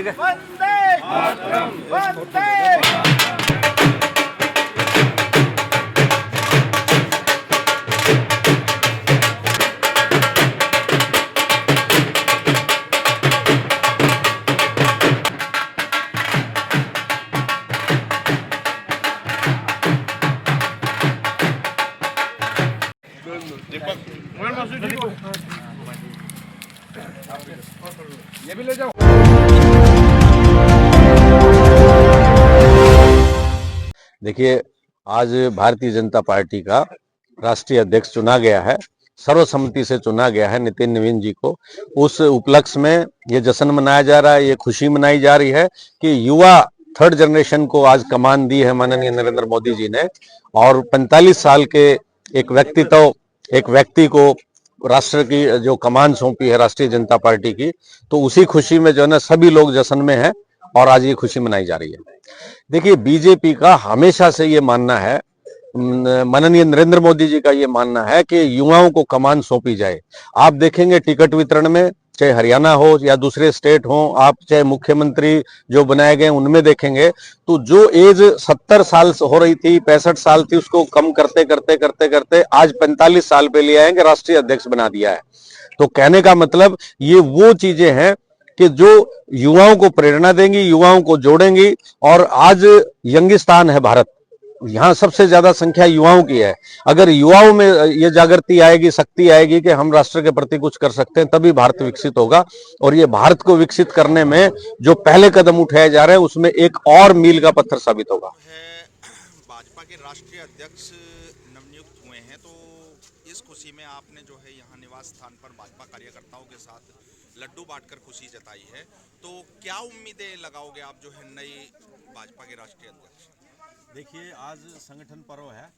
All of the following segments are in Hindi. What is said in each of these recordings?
ठीक है। वंदे वंदे ये भी ले जाओ। देखिए, आज भारतीय जनता पार्टी का राष्ट्रीय अध्यक्ष चुना गया है, सर्वसम्मति से चुना गया है नितिन नवीन जी को। उस उपलक्ष्य में ये जश्न मनाया जा रहा है, ये खुशी मनाई जा रही है कि युवा थर्ड जनरेशन को आज कमान दी है माननीय नरेंद्र मोदी जी ने, और 45 साल के एक व्यक्ति को राष्ट्र की जो कमान सौंपी है राष्ट्रीय जनता पार्टी की, तो उसी खुशी में जो है ना सभी लोग जश्न में हैं और आज ये खुशी मनाई जा रही है। देखिए, बीजेपी का हमेशा से ये मानना है, माननीय नरेंद्र मोदी जी का ये मानना है कि युवाओं को कमान सौंपी जाए। आप देखेंगे टिकट वितरण में, चाहे हरियाणा हो या दूसरे स्टेट हो, आप चाहे मुख्यमंत्री जो बनाए गए उनमें देखेंगे, तो जो एज 70 साल हो रही थी, 65 साल थी, उसको कम करते करते करते करते आज 45 साल पे ले आए कि राष्ट्रीय अध्यक्ष बना दिया है। तो कहने का मतलब ये वो चीजें हैं कि जो युवाओं को प्रेरणा देंगी, युवाओं को जोड़ेंगी। और आज यंगिस्तान है भारत, यहां सबसे ज्यादा संख्या युवाओं की है। अगर युवाओं में ये जागृति आएगी, शक्ति आएगी कि हम राष्ट्र के प्रति कुछ कर सकते हैं, तभी भारत विकसित होगा। और ये भारत को विकसित करने में जो पहले कदम उठाए जा रहे हैं उसमें एक और मील का पत्थर साबित होगा। है भाजपा के राष्ट्रीय अध्यक्ष नवनियुक्त हुए हैं, तो इस खुशी में आपने जो है यहाँ निवास स्थान पर भाजपा कार्यकर्ताओं के साथ लड्डू बांटकर खुशी जताई है, तो क्या उम्मीदें लगाओगे आप जो है नई भाजपा के राष्ट्रीय अध्यक्ष? देखिए, आज संगठन पर्व है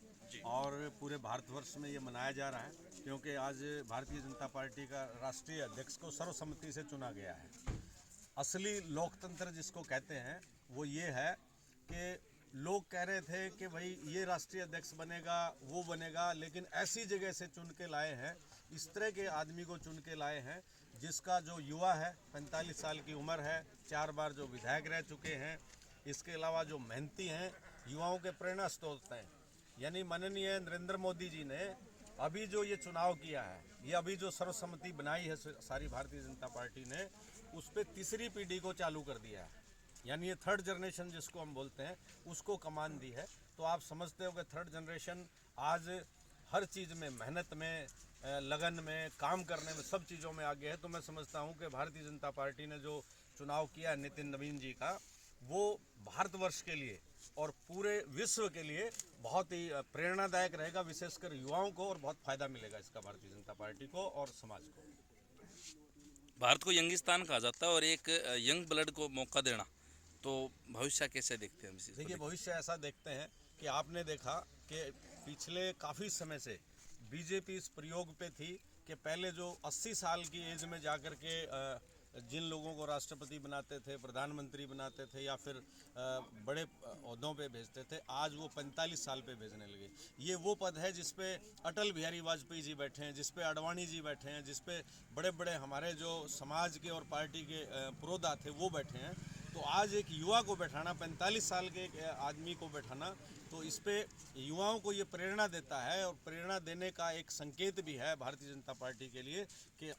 और पूरे भारतवर्ष में ये मनाया जा रहा है, क्योंकि आज भारतीय जनता पार्टी का राष्ट्रीय अध्यक्ष को सर्वसम्मति से चुना गया है। असली लोकतंत्र जिसको कहते हैं वो ये है कि लोग कह रहे थे कि भाई ये राष्ट्रीय अध्यक्ष बनेगा, वो बनेगा, लेकिन ऐसी जगह से चुन के लाए हैं, इस तरह के आदमी को चुन के लाए हैं जिसका जो युवा है, 45 साल की उम्र है, 4 बार जो विधायक रह चुके हैं, इसके अलावा जो मेहनती हैं, युवाओं के प्रेरणा स्रोत हैं। यानी माननीय नरेंद्र मोदी जी ने अभी जो ये चुनाव किया है, ये अभी जो सर्वसम्मति बनाई है सारी भारतीय जनता पार्टी ने, उस पर तीसरी पीढ़ी को चालू कर दिया है। यानी ये थर्ड जनरेशन जिसको हम बोलते हैं, उसको कमान दी है। तो आप समझते हो कि थर्ड जनरेशन आज हर चीज़ में, मेहनत में, लगन में, काम करने में, सब चीज़ों में आगे है। तो मैं समझता हूँ कि भारतीय जनता पार्टी ने जो चुनाव किया नितिन नवीन जी का, वो भारतवर्ष के लिए और पूरे विश्व के लिए बहुत ही प्रेरणादायक रहेगा, विशेषकर युवाओं को, और बहुत फायदा मिलेगा इसका भारतीय जनता पार्टी को और समाज को। भारत को यंगिस्तान कहा जाता है और एक यंग ब्लड को मौका देना, तो भविष्य कैसे देखते हैं? देखिए, भविष्य ऐसा देखते हैं कि आपने देखा कि पिछले काफ़ी समय से बीजेपी इस प्रयोग पे थी कि पहले जो 80 साल की एज में जाकर के जिन लोगों को राष्ट्रपति बनाते थे, प्रधानमंत्री बनाते थे या फिर बड़े ओहदों पे भेजते थे, आज वो 45 साल पे भेजने लगे। ये वो पद है जिस पे अटल बिहारी वाजपेयी जी बैठे हैं, जिस पे आडवाणी जी बैठे हैं, जिस पे बड़े बड़े हमारे जो समाज के और पार्टी के पुरोधा थे वो बैठे हैं। तो आज एक युवा को बैठाना, 45 साल के एक आदमी को बैठाना, तो इस पे युवाओं को ये प्रेरणा देता है और प्रेरणा देने का एक संकेत भी है भारतीय जनता पार्टी के लिए कि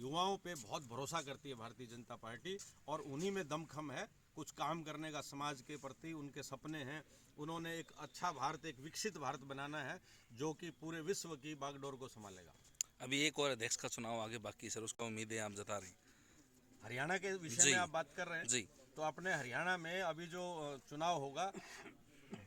युवाओं पे बहुत भरोसा करती है भारतीय जनता पार्टी, और उन्हीं में दमखम है कुछ काम करने का समाज के प्रति। उनके सपने हैं, उन्होंने एक अच्छा भारत, एक विकसित भारत बनाना है जो कि पूरे विश्व की बागडोर को संभालेगा। अभी एक और अध्यक्ष का चुनाव आगे बाकी सर, उसका उम्मीदें आप जता रहे हैं? हरियाणा के विषय में आप बात कर रहे हैं जी। तो अपने हरियाणा में अभी जो चुनाव होगा,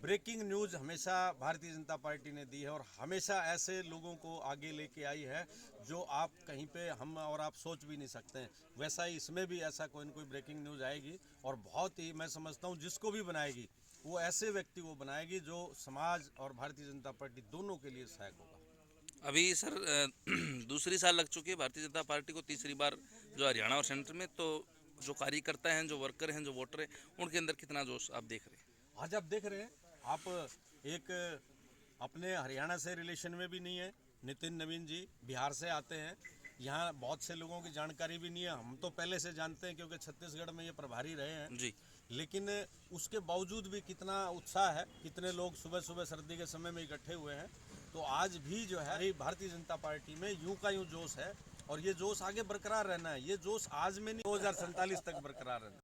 ब्रेकिंग न्यूज़ हमेशा भारतीय जनता पार्टी ने दी है और हमेशा ऐसे लोगों को आगे लेके आई है जो आप कहीं पे हम और आप सोच भी नहीं सकते हैं। वैसा ही इसमें भी ऐसा कोई न कोई ब्रेकिंग न्यूज़ आएगी और बहुत ही, मैं समझता हूँ, जिसको भी बनाएगी वो ऐसे व्यक्ति को बनाएगी जो समाज और भारतीय जनता पार्टी दोनों के लिए सहायक होगा। अभी सर दूसरी साल लग चुकी है भारतीय जनता पार्टी को, तीसरी बार जो हरियाणा और सेंटर में, तो जो कार्यकर्ता हैं, जो वर्कर हैं, जो वोटर हैं, उनके अंदर कितना जोश आप देख रहे हैं? आज आप देख रहे हैं, आप एक अपने हरियाणा से रिलेशन में भी नहीं है, नितिन नवीन जी बिहार से आते हैं, यहाँ बहुत से लोगों की जानकारी भी नहीं है। हम तो पहले से जानते हैं क्योंकि छत्तीसगढ़ में ये प्रभारी रहे हैं जी। लेकिन उसके बावजूद भी कितना उत्साह है, कितने लोग सुबह सुबह सर्दी के समय में इकट्ठे हुए हैं। तो आज भी जो है भारतीय जनता पार्टी में यूं का यूं जोश है और ये जोश आगे बरकरार रहना है। ये जोश आज में नहीं 2047 तक बरकरार रहना है।